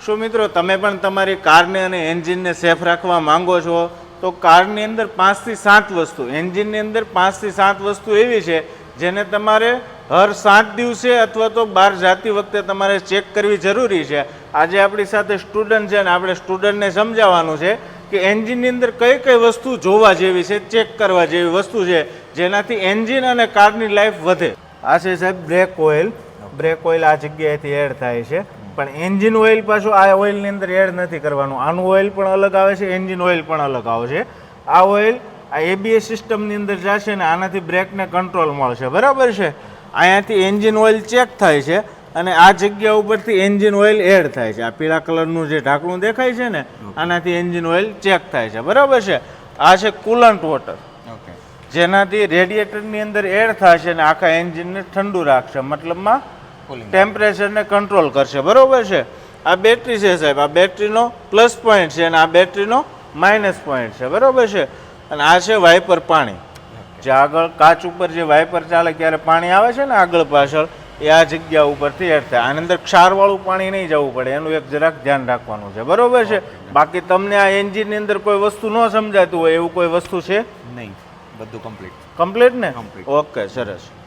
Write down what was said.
શું મિત્રો તમે પણ તમારી કારને અને એન્જિનને સેફ રાખવા માંગો છો તો કારની અંદર 5 થી 7 વસ્તુ, એન્જિનની અંદર 5 થી 7 વસ્તુ એવી છે જેને તમારે હર 7 દિવસે અથવા તો બહાર જતી વખતે તમારે ચેક કરવી જરૂરી છે. આજે આપણી સાથે સ્ટુડન્ટ છે ને આપણે સ્ટુડન્ટને સમજાવવાનું છે કે એન્જિનની અંદર કઈ કઈ વસ્તુ જોવા જેવી છે, ચેક કરવા જેવી વસ્તુ છે જેનાથી એન્જિન અને કારની લાઈફ વધે. આ છે સાહેબ બ્રેક ઓઇલ. બ્રેક ઓઇલ આ જગ્યાએથી એડ થાય છે, પણ એન્જિન ઓઇલ પાછું આ ઓઇલની અંદર એડ નથી કરવાનું. આનું ઓઇલ પણ અલગ આવે છે, એન્જિન ઓઇલ પણ અલગ આવે છે. આ ઓઇલ આ એબીએસ સિસ્ટમની અંદર જશે ને આનાથી બ્રેકને કંટ્રોલ મળશે, બરાબર છે. અહીંયાથી એન્જિન ઓઇલ ચેક થાય છે અને આ જગ્યા ઉપરથી એન્જિન ઓઇલ એડ થાય છે. આ પીળા કલરનું જે ઢાંકણું દેખાય છે ને આનાથી એન્જિન ઓઇલ ચેક થાય છે, બરાબર છે. આ છે કુલન્ટ વોટર, જેનાથી રેડિએટરની અંદર એડ થશે અને આખા એન્જિનને ઠંડુ રાખશે, મતલબમાં ટેમ્પરેચરને કંટ્રોલ કરશે, બરોબર છે. આ બેટરી છે સાહેબ, આ બેટરીનો પ્લસ પોઈન્ટ છે અને આ બેટરીનો માઇનસ પોઈન્ટ છે, બરોબર છે. અને આ છે વાઇપર પાણી, જે આગળ કાચ ઉપર જે વાઇપર ચાલે ત્યારે પાણી આવે છે ને આગળ પાછળ, એ આ જગ્યા ઉપરથી એડ થાય. આની અંદર ક્ષારવાળું પાણી નહીં જવું પડે, એનું એક જરાક ધ્યાન રાખવાનું છે, બરોબર છે. બાકી તમને આ એન્જિનની અંદર કોઈ વસ્તુ ન સમજાતું હોય એવું કોઈ વસ્તુ છે નહીં, બધું કમ્પ્લીટ. કમ્પ્લીટ ને? કમ્પ્લીટ. ઓકે, સરસ.